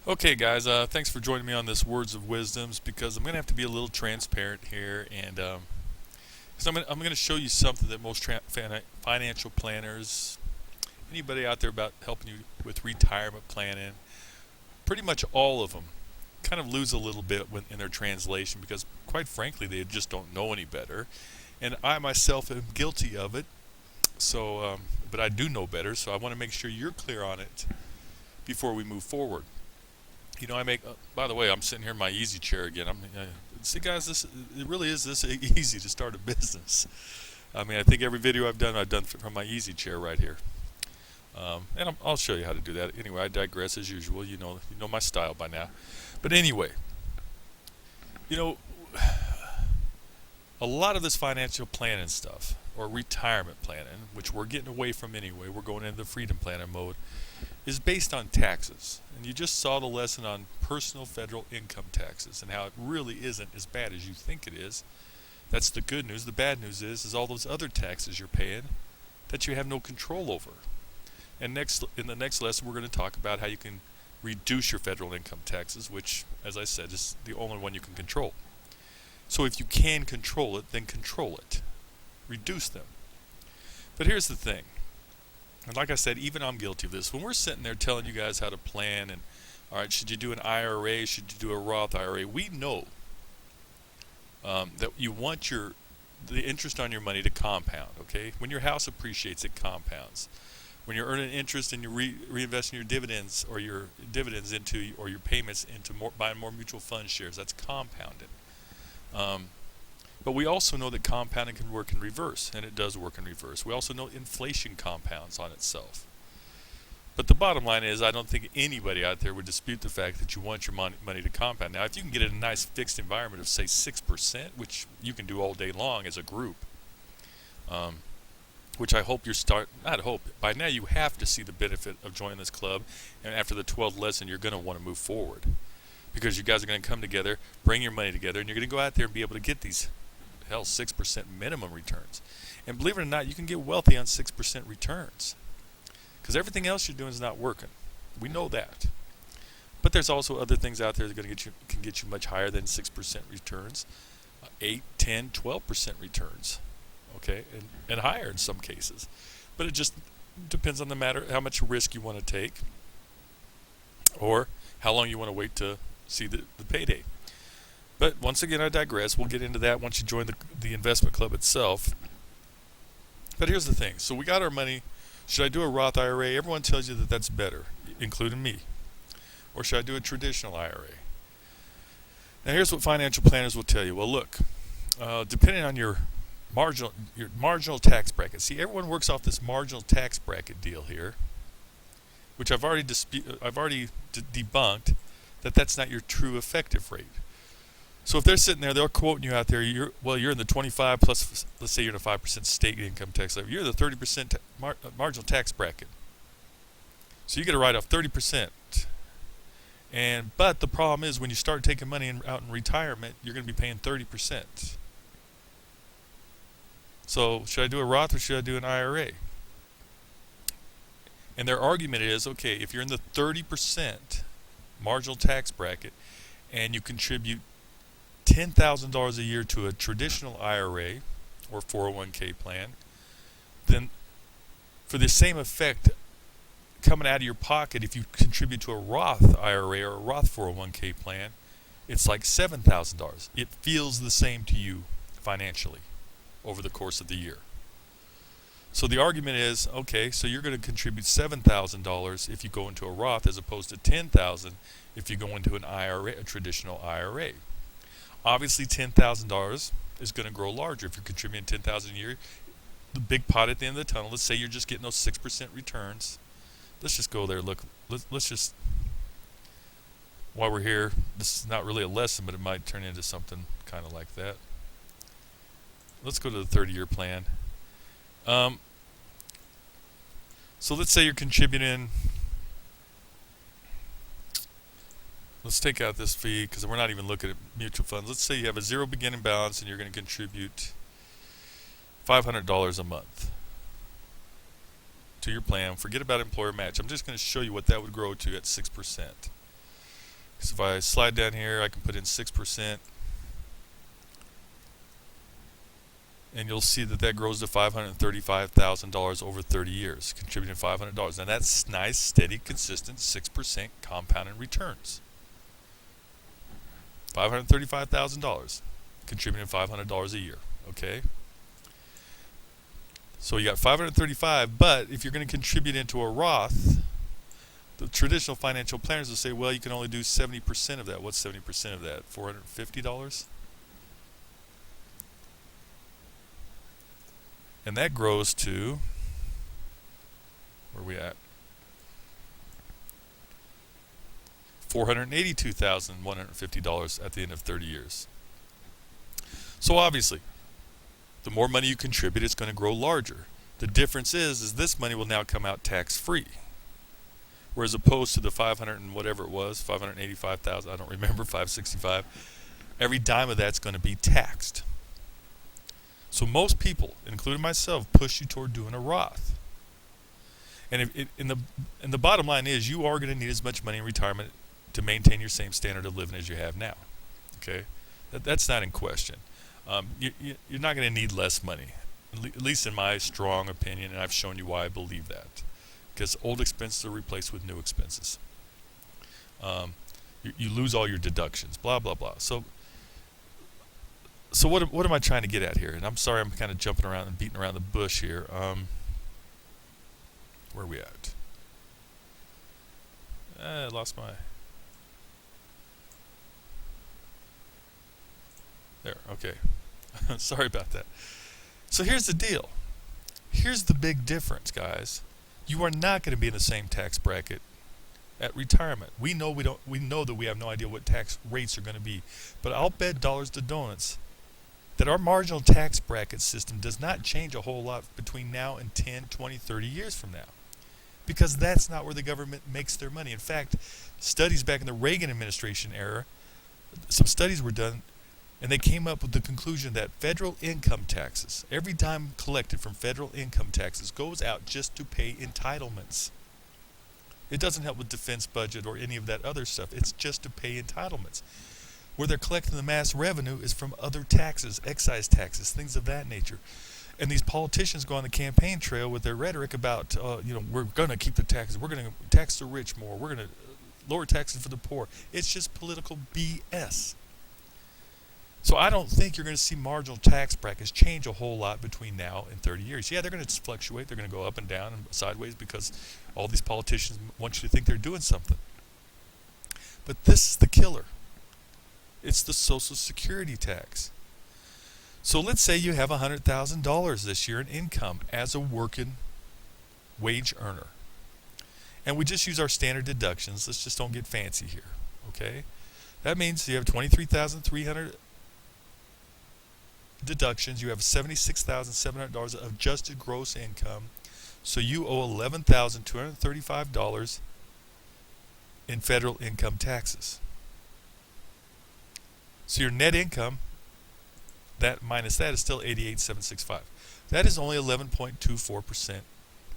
Okay, guys, thanks for joining me on this Words of Wisdoms because I'm going to have to be a little transparent here, and 'cause I'm going to show you something that most financial planners, anybody out there about helping you with retirement planning, pretty much all of them kind of lose a little bit in their translation because, quite frankly, they just don't know any better, and I myself am guilty of it. So, but I do know better, so I want to make sure you're clear on it before we move forward. I make. By the way, I'm sitting here in my easy chair again. See, guys, this it really is this easy to start a business. I mean, I think every video I've done from my easy chair right here. And I'll show you how to do that. Anyway, I digress as usual. You know my style by now. But anyway, you know, a lot of this financial planning stuff or retirement planning, which we're getting away from anyway, we're going into the freedom planning mode, is based on taxes. And you just saw the lesson on personal federal income taxes and how it really isn't as bad as you think it is. That's the good news. The bad news is all those other taxes you're paying that you have no control over. And in the next lesson, we're going to talk about how you can reduce your federal income taxes, which, as I said, is the only one you can control. So if you can control it, then control it. Reduce them. But here's the thing. And like I said, even I'm guilty of this. When we're sitting there telling you guys how to plan and, all right, should you do an IRA? Should you do a Roth IRA? We know that you want the interest on your money to compound, okay? When your house appreciates, it compounds. When you're earning interest and you're reinvesting your dividends or your payments into buying more mutual fund shares, that's compounded. But we also know that compounding can work in reverse, and it does work in reverse. We also know inflation compounds on itself. But the bottom line is, I don't think anybody out there would dispute the fact that you want your money to compound. Now, if you can get in a nice fixed environment of, say, 6%, which you can do all day long as a group, which I hope not hope, by now you have to see the benefit of joining this club, and after the 12th lesson, you're going to want to move forward. Because you guys are going to come together, bring your money together, and you're going to go out there and be able to get these 6% minimum returns. And believe it or not, you can get wealthy on 6% returns. Because everything else you're doing is not working. We know that. But there's also other things out there that can get you much higher than 6% returns. 8, 10, 12% returns. Okay? And higher in some cases. But it just depends on the matter how much risk you want to take or how long you want to wait to see the payday. But once again, I digress. We'll get into that once you join the investment club itself. But here's the thing. So we got our money. Should I do a Roth IRA? Everyone tells you that that's better, including me. Or should I do a traditional IRA? Now here's what financial planners will tell you. Well, look, depending on your marginal tax bracket. See, everyone works off this marginal tax bracket deal here, which I've already debunked that's not your true effective rate. So if they're sitting there, they're quoting you out there, you're in the 25 plus, let's say you're in a 5% state income tax level. You're in the 30% marginal tax bracket. So you get a write-off 30%. But the problem is when you start taking money out in retirement, you're going to be paying 30%. So should I do a Roth or should I do an IRA? And their argument is, okay, if you're in the 30% marginal tax bracket and you contribute $10,000 a year to a traditional IRA or 401k plan, then for the same effect coming out of your pocket, if you contribute to a Roth IRA or a Roth 401k plan, it's like $7,000. It feels the same to you financially over the course of the year. So the argument is, okay, so you're going to contribute $7,000 if you go into a Roth as opposed to $10,000 if you go into an IRA, a traditional IRA. Obviously, $10,000 is going to grow larger if you're contributing $10,000 a year. The big pot at the end of the tunnel, let's say you're just getting those 6% returns. Let's just go there. Look, let's just, while we're here, this is not really a lesson, but it might turn into something kind of like that. Let's go to the 30-year plan. So let's say you're contributing, let's take out this fee because we're not even looking at mutual funds. Let's say you have a zero beginning balance and you're going to contribute $500 a month to your plan. Forget about employer match. I'm just going to show you what that would grow to at 6%. So if I slide down here, I can put in 6%, and you'll see that that grows to $535,000 over 30 years, contributing $500. Now that's nice, steady, consistent 6% compounded returns. $535,000, contributing $500 a year. Okay. So you got 535, but if you're going to contribute into a Roth, the traditional financial planners will say, well, you can only do 70% of that. What's 70% of that? $450? And that grows to, where are we at? $482,150 at the end of 30 years. So obviously, the more money you contribute, it's going to grow larger. The difference is this money will now come out tax-free. Whereas opposed to the 500 and whatever it was, 585,000, I don't remember, 565, every dime of that's going to be taxed. So most people, including myself, push you toward doing a Roth. And the bottom line is you are going to need as much money in retirement to maintain your same standard of living as you have now. Okay, that's not in question. You're not going to need less money, at least in my strong opinion, and I've shown you why I believe that. Because old expenses are replaced with new expenses. You lose all your deductions, blah, blah, blah. So what am I trying to get at here? And I'm sorry I'm kind of jumping around and beating around the bush here. Where are we at? I lost my... There, okay. Sorry about that. So here's the deal. Here's the big difference, guys. You are not going to be in the same tax bracket at retirement. We know that we have no idea what tax rates are going to be, but I'll bet dollars to donuts that our marginal tax bracket system does not change a whole lot between now and 10, 20, 30 years from now. Because that's not where the government makes their money. In fact, studies back in the Reagan administration era, some studies were done, and they came up with the conclusion that federal income taxes, every dime collected from federal income taxes, goes out just to pay entitlements. It doesn't help with defense budget or any of that other stuff. It's just to pay entitlements. Where they're collecting the mass revenue is from other taxes, excise taxes, things of that nature. And these politicians go on the campaign trail with their rhetoric about, we're going to keep the taxes. We're going to tax the rich more. We're going to lower taxes for the poor. It's just political BS. So I don't think you're going to see marginal tax brackets change a whole lot between now and 30 years. Yeah, they're going to fluctuate. They're going to go up and down and sideways because all these politicians want you to think they're doing something. But this is the killer. It's the Social Security tax. So let's say you have $100,000 this year in income as a working wage earner. And we just use our standard deductions. Let's just don't get fancy here. Okay? That means you have $23,300 deductions. You have $76,700 of adjusted gross income. So you owe $11,235 in federal income taxes. So your net income, that minus that, is still $88,765. That is only 11.24%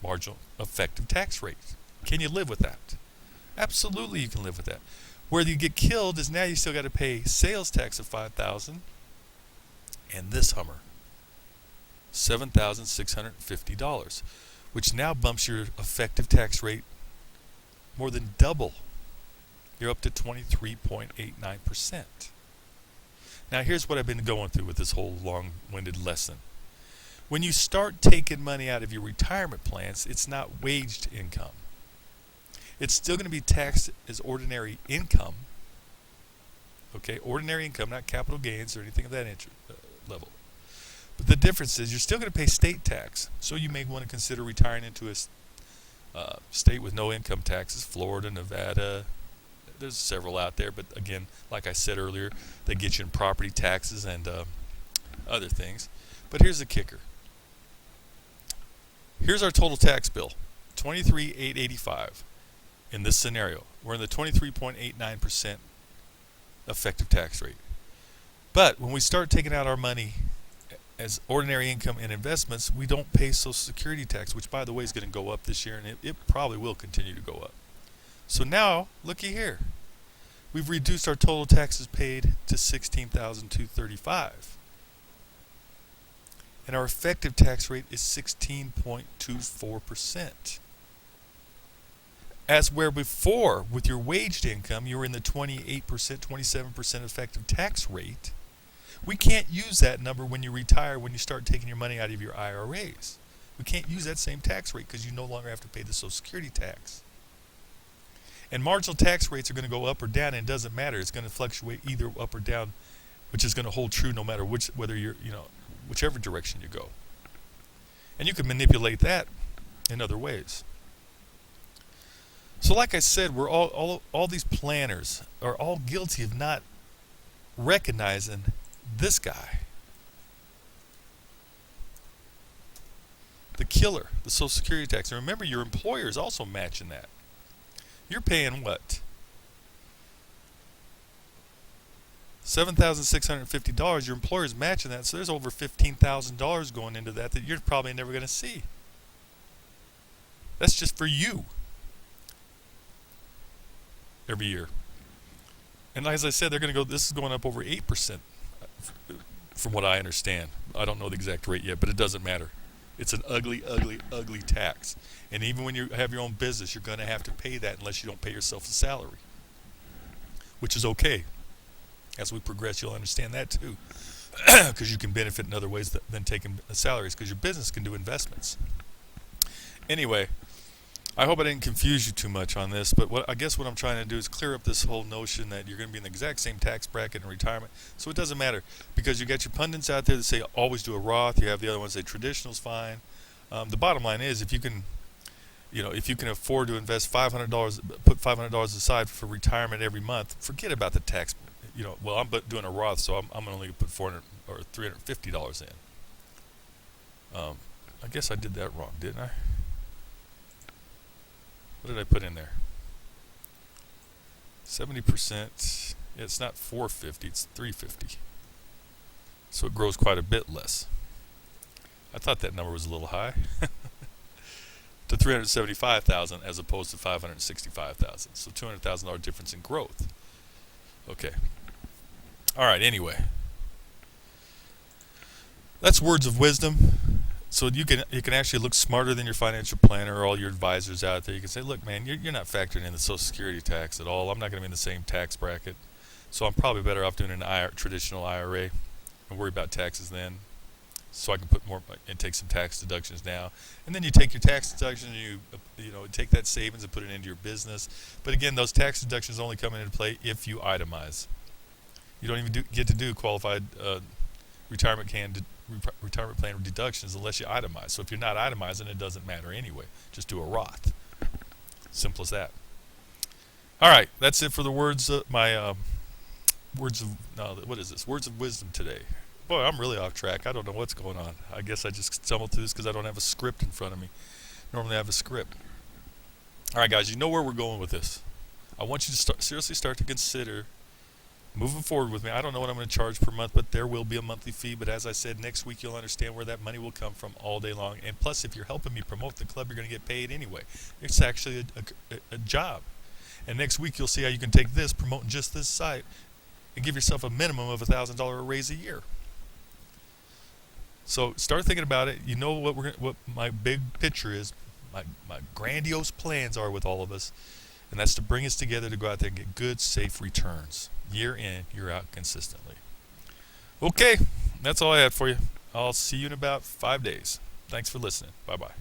marginal effective tax rate. Can you live with that? Absolutely, you can live with that. Where you get killed is now you still got to pay sales tax of $5,000, and this Hummer, $7,650, which now bumps your effective tax rate more than double. You're up to 23.89%. Now here's what I've been going through with this whole long-winded lesson. When you start taking money out of your retirement plans, it's not waged income. It's still going to be taxed as ordinary income. Okay, ordinary income, not capital gains or anything of that level. But the difference is you're still going to pay state tax. So you may want to consider retiring into a state with no income taxes, Florida, Nevada. There's several out there, but again, like I said earlier, they get you in property taxes and other things. But here's the kicker. Here's our total tax bill, $23,885 in this scenario. We're in the 23.89% effective tax rate. But when we start taking out our money as ordinary income and investments, we don't pay Social Security tax, which, by the way, is going to go up this year, and it probably will continue to go up. So now, looky here. we've reduced our total taxes paid to $16,235. And our effective tax rate is 16.24%. As where before, with your waged income, you were in the 28%, 27% effective tax rate. We can't use that number when you retire, when you start taking your money out of your IRAs. We can't use that same tax rate because you no longer have to pay the Social Security tax. And marginal tax rates are going to go up or down, and it doesn't matter. It's going to fluctuate either up or down, which is going to hold true no matter whether you're, whichever direction you go. And you can manipulate that in other ways. So like I said, we're all these planners are all guilty of not recognizing this guy. The killer, the Social Security tax. And remember, your employer is also matching that. You're paying what? $7,650. Your employer's matching that, so there's over $15,000 going into that you're probably never going to see. That's just for you. Every year. And as I said, they're going to go, this is going up over 8% from what I understand. I don't know the exact rate yet, but it doesn't matter. It's an ugly, ugly, ugly tax. And even when you have your own business, you're going to have to pay that unless you don't pay yourself a salary, which is okay. As we progress, you'll understand that too, because you can benefit in other ways than taking salaries, because your business can do investments. Anyway, I hope I didn't confuse you too much on this, but I guess what I'm trying to do is clear up this whole notion that you're going to be in the exact same tax bracket in retirement. So it doesn't matter, because you got your pundits out there that say always do a Roth. You have the other ones that say traditional's fine. The bottom line is, if you can afford to invest $500, put $500 aside for retirement every month, forget about the tax. Well, I'm doing a Roth, so I'm only going to put $400 or $350 in. I guess I did that wrong, didn't I? What did I put in there? 70%. Yeah, it's not 450, it's 350. So it grows quite a bit less. I thought that number was a little high. To 375,000 as opposed to 565,000. So $200,000 difference in growth. Okay. All right, anyway. That's words of wisdom. So you can actually look smarter than your financial planner or all your advisors out there. You can say, look, man, you're not factoring in the Social Security tax at all. I'm not going to be in the same tax bracket. So I'm probably better off doing an traditional IRA and worry about taxes then. So I can put more and take some tax deductions now. And then you take your tax deductions and you take that savings and put it into your business. But again, those tax deductions only come into play if you itemize. You don't even get to do qualified retirement plan deductions unless you itemize. So if you're not itemizing, it doesn't matter anyway. Just do a Roth. Simple as that. All right, that's it for the words of words of wisdom today. Boy, I'm really off track. I don't know what's going on. I guess I just stumbled through this because I don't have a script in front of me. Normally I have a script. All right, guys, you know where we're going with this. I want you to seriously start to consider moving forward with me. I don't know what I'm going to charge per month, but there will be a monthly fee. But as I said, next week you'll understand where that money will come from all day long. And plus, if you're helping me promote the club, you're going to get paid anyway. It's actually a job. And next week you'll see how you can take this, promoting just this site, and give yourself a minimum of $1,000 raise a year. So start thinking about it. You know what my big picture is, my grandiose plans are with all of us, and that's to bring us together to go out there and get good, safe returns, year in, year out, consistently. Okay, that's all I had for you. I'll see you in about 5 days. Thanks for listening. Bye-bye.